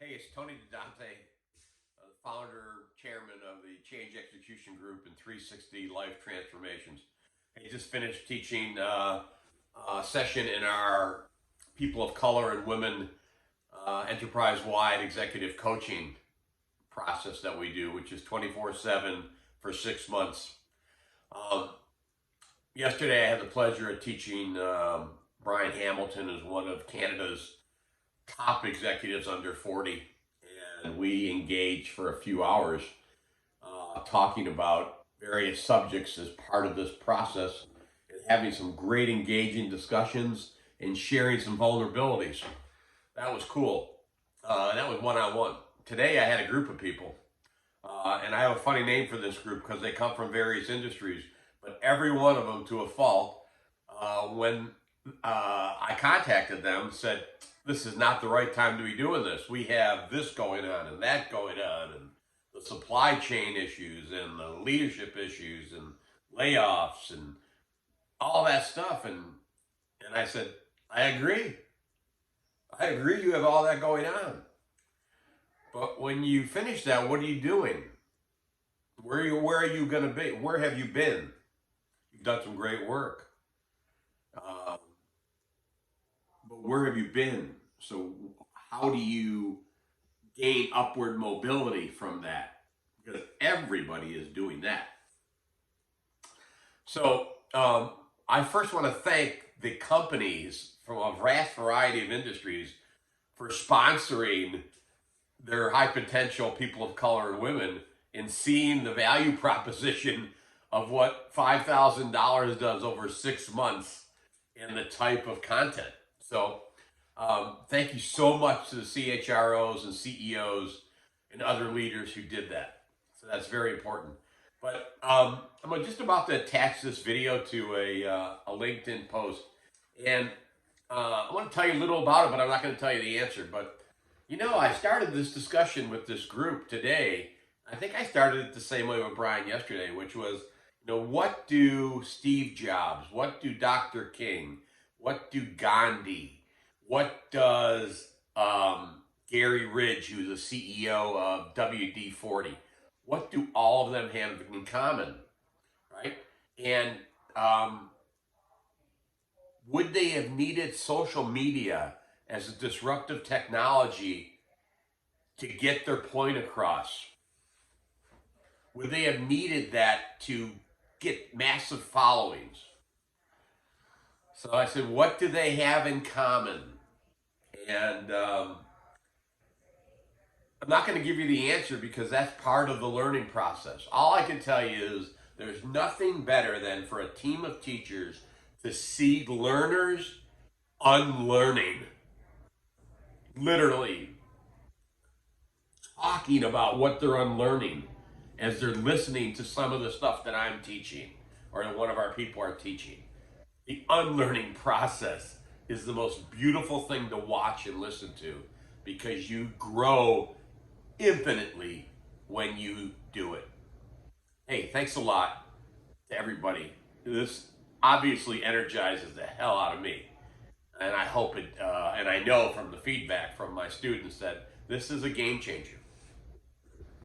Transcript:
Hey, it's Tony DeDante, founder, chairman of the Change Execution Group and 360 Life Transformations. I just finished teaching a session in our People of Color and Women enterprise-wide executive coaching process that we do, which is 24/7 for 6 months. Um, Yesterday, I had the pleasure of teaching Brian Hamilton, as one of Canada's top executives under 40, and we engaged for a few hours talking about various subjects as part of this process and having some great engaging discussions and sharing some vulnerabilities. That was cool. That was one-on-one. Today I had a group of people, and I have a funny name for this group because they come from various industries, but every one of them, to a fault, when I contacted them, said, this is not the right time to be doing this. We have this going on and that going on, and the supply chain issues and the leadership issues and layoffs and all that stuff. And I said, I agree. I agree you have all that going on. But when you finish that, what are you doing? Where are you going to be? Where have you been? You've done some great work. But where have you been? So how do you gain upward mobility from that? Because everybody is doing that. So I first want to thank the companies from a vast variety of industries for sponsoring their high potential people of color and women and seeing the value proposition of what $5,000 does over 6 months and the type of content. So thank you so much to the CHROs and CEOs and other leaders who did that. So that's very important. But I'm just about to attach this video to a LinkedIn post. And I want to tell you a little about it, but I'm not going to tell you the answer. But, I started this discussion with this group today. I think I started it the same way with Brian yesterday, which was, what do Steve Jobs, what do Dr. King, what do Gandhi, what does Gary Ridge, who's the CEO of WD-40, what do all of them have in common, right? And would they have needed social media as a disruptive technology to get their point across? Would they have needed that to get massive followings? So I said, what do they have in common? And I'm not going to give you the answer because that's part of the learning process. All I can tell you is there's nothing better than for a team of teachers to see learners unlearning. Literally talking about what they're unlearning as they're listening to some of the stuff that I'm teaching or that one of our people are teaching. The unlearning process is the most beautiful thing to watch and listen to because you grow infinitely when you do it. Hey, thanks a lot to everybody. This obviously energizes the hell out of me. And I hope it, and I know from the feedback from my students that this is a game changer.